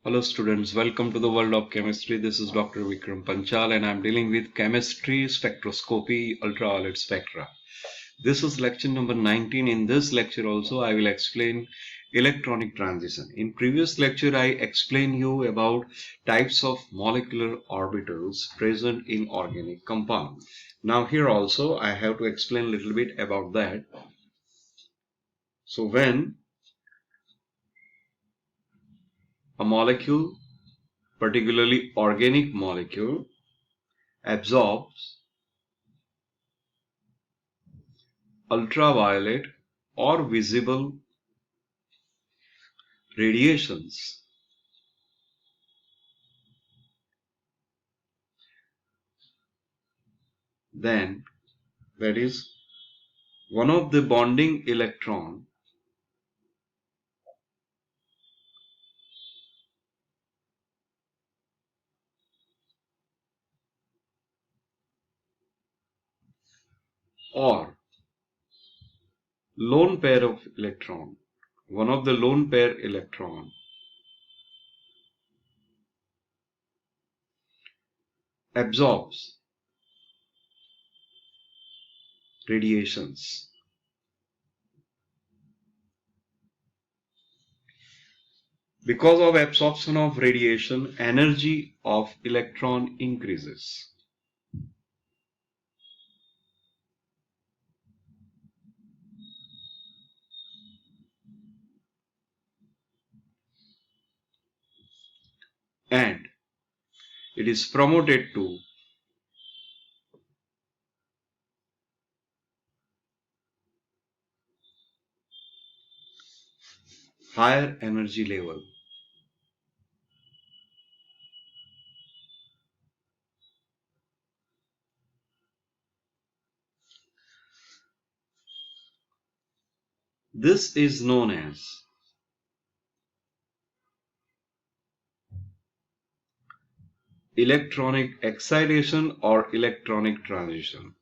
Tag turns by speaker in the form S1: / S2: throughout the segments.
S1: Hello students, welcome to the world of chemistry. This is Dr. Vikram Panchal and I'm dealing with chemistry, spectroscopy, ultraviolet spectra. This is lecture number 19. In this lecture also I will explain electronic transition. In previous lecture I explained you about types of molecular orbitals present in organic compound. Now here also I have to explain a little bit about that. So when a molecule, particularly organic molecule, absorbs ultraviolet or visible radiations, then that is one of the bonding electron or lone pair of electron, one of the lone pair electron absorbs radiations. Because of absorption of radiation, energy of electron increases. And it is promoted to higher energy level. This is known as electronic excitation or electronic transition.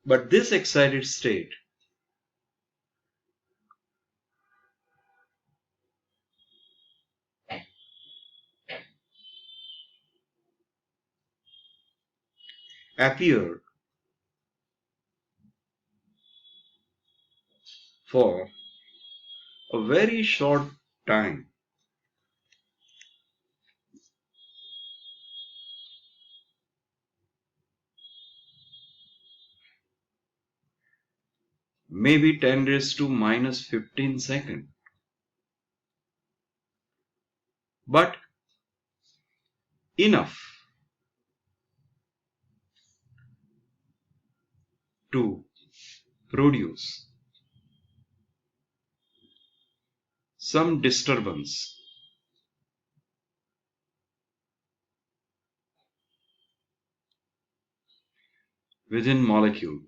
S1: But this excited state appear for a very short time. Maybe 10 raised to minus 15 seconds. But enough to produce some disturbance within molecule,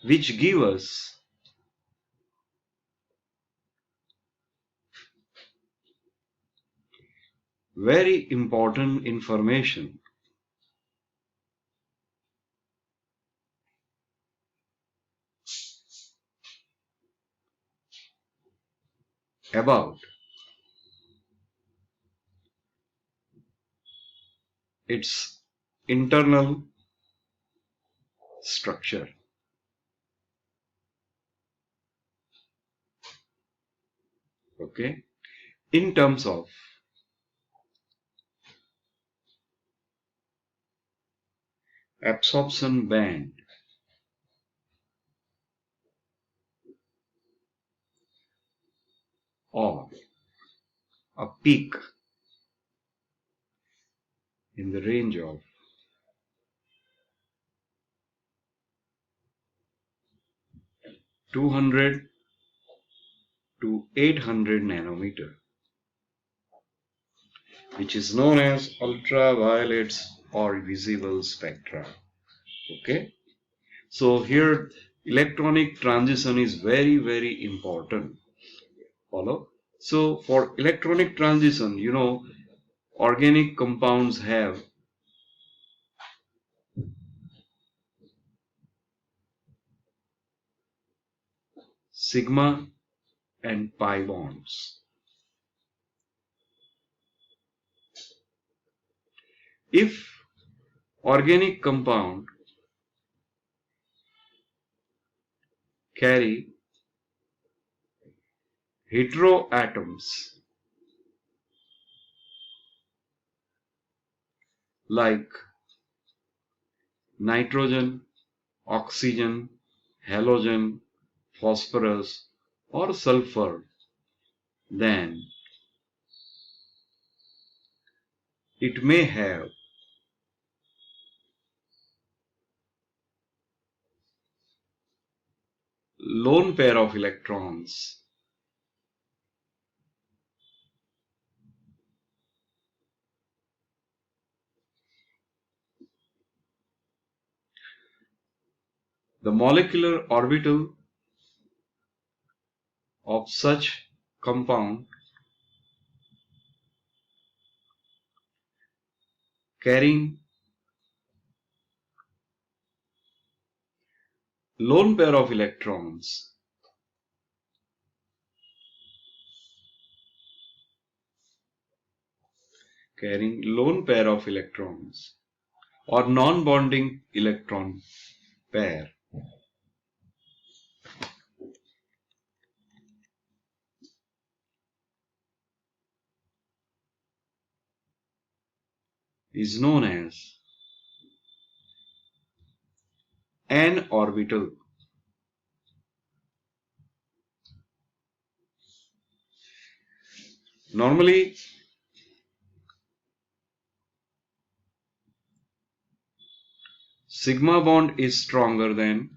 S1: which give us very important information about its internal structure. Okay, in terms of absorption band or a peak in the range of 200 to 800 nanometer, which is known as ultraviolets or visible spectra. Okay, so here electronic transition is very important. Follow. So for electronic transition, organic compounds have sigma and pi bonds. If organic compound carry heteroatoms like nitrogen, oxygen, halogen, phosphorus, or sulfur, then it may have lone pair of electrons. The molecular orbital of such compound carrying lone pair of electrons or non-bonding electron pair is known as an orbital. Normally, sigma bond is stronger than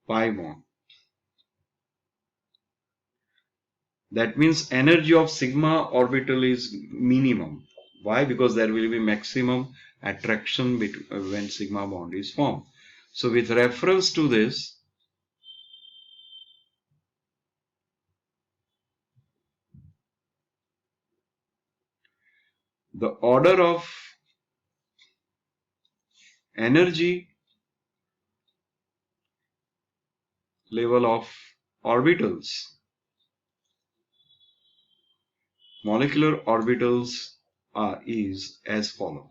S1: pi bond. That means energy of sigma orbital is minimum. Why? Because there will be maximum attraction when sigma bond is formed. So with reference to this, the order of energy level of orbitals, molecular orbitals is as follows.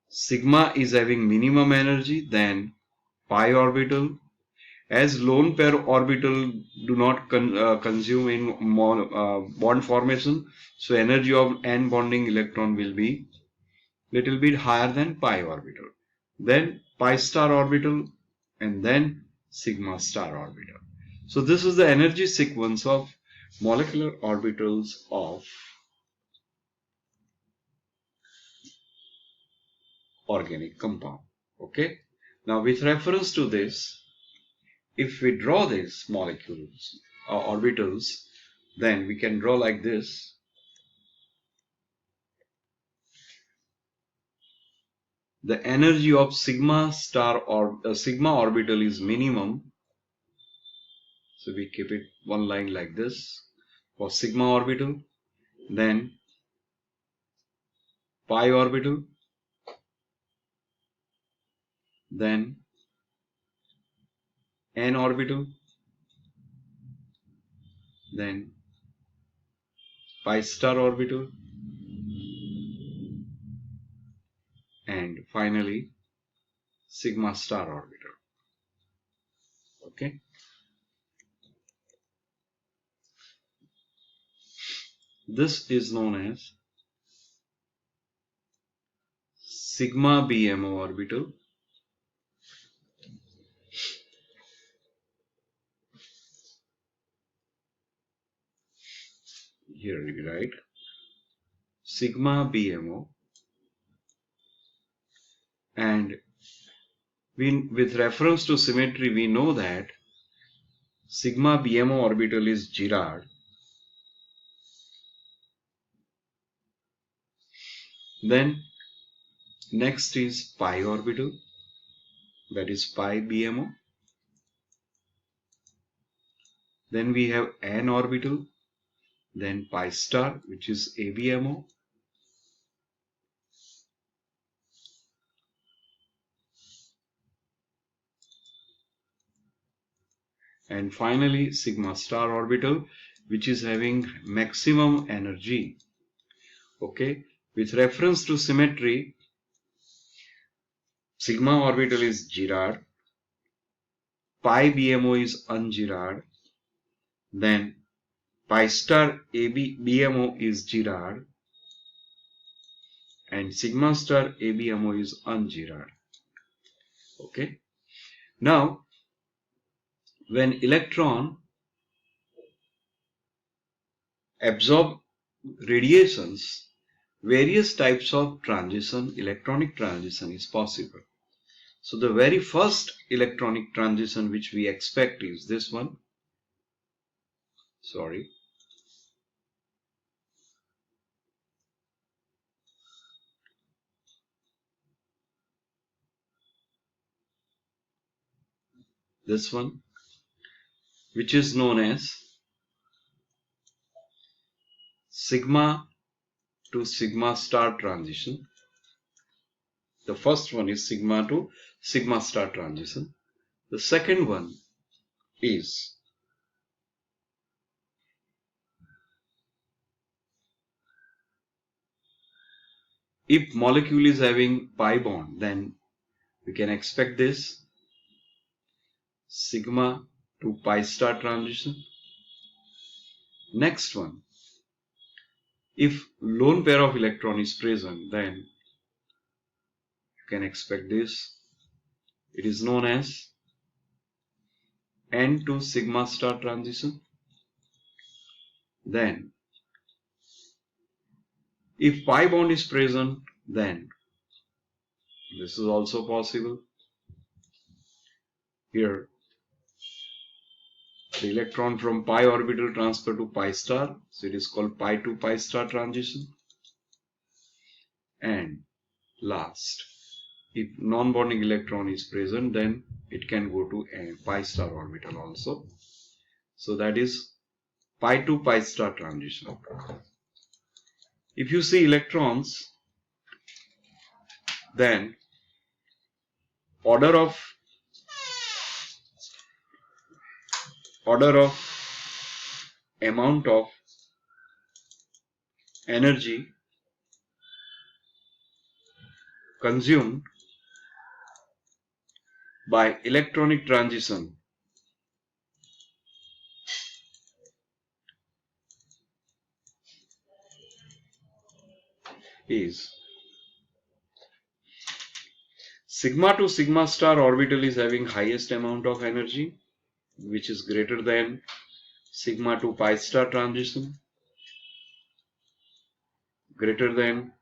S1: Sigma is having minimum energy, then pi orbital. As lone pair orbital do not consume in bond formation, so energy of n bonding electron will be little bit higher than pi orbital. Then pi star orbital and then sigma star orbital. So this is the energy sequence of molecular orbitals of organic compound. Okay. Now with reference to this, if we draw these molecules or orbitals, then we can draw like this. The energy of sigma star or sigma orbital is minimum. So we keep it one line like this for sigma orbital, then pi orbital, then n orbital, then pi star orbital, and finally sigma star orbital. Okay. This is known as sigma BMO orbital. Here we write sigma BMO, and with reference to symmetry we know that sigma BMO orbital is Girard. Then Next is pi orbital, that is pi BMO. Then we have n orbital, then pi star, which is ABMO. And finally sigma star orbital, which is having maximum energy. Okay, with reference to symmetry, sigma orbital is Girard, pi BMO is un-Girard, then pi star BMO is Girard, and sigma star ABMO is un-Girard. Okay, now when electron absorb radiations, various types of transition, electronic transition is possible. So the very first electronic transition which we expect is this one. Sorry. This one, which is known as sigma to sigma star transition. The first one is sigma to sigma star transition. The second one is if molecule is having pi bond, then we can expect this sigma to pi star transition. Next one, if lone pair of electron is present, then you can expect this. It is known as n to sigma star transition. Then if pi bond is present, then this is also possible. Here the electron from pi orbital transfer to pi star, so it is called pi to pi star transition. And last, if non-bonding electron is present, then it can go to a pi star orbital also. So that is pi to pi star transition. If you see electrons, then order of amount of energy consumed by electronic transition is sigma to sigma star orbital is having highest amount of energy, which is greater than sigma to pi star transition, greater than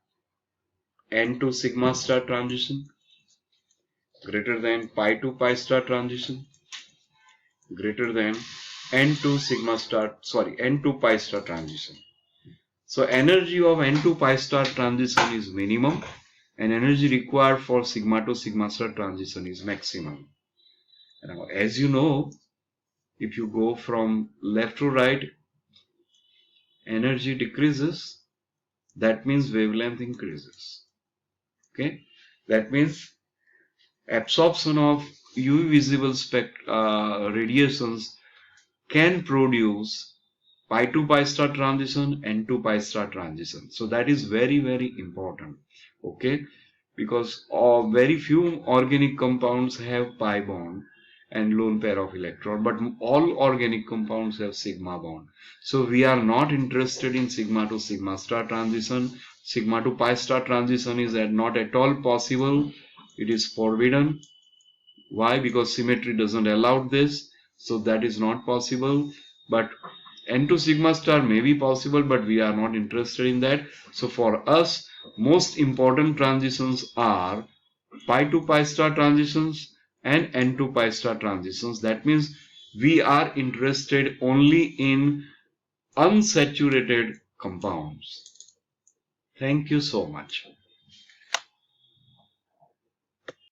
S1: n to sigma star transition, greater than pi to pi star transition, greater than n to pi star transition. So energy of n to pi star transition is minimum and energy required for sigma to sigma star transition is maximum. Now, as you know, if you go from left to right, energy decreases, that means wavelength increases. Okay, that means absorption of UV visible radiations can produce pi to pi star transition, n to pi star transition. So that is very, very important. Okay, because very few organic compounds have pi bond and lone pair of electron, but all organic compounds have sigma bond. So we are not interested in sigma to sigma star transition. Sigma to pi star transition is not at all possible. It is forbidden. Why? Because symmetry doesn't allow this. So that is not possible. But n to sigma star may be possible, but we are not interested in that. So for us, most important transitions are pi to pi star transitions and n to pi star transitions. That means we are interested only in unsaturated compounds. Thank you so much.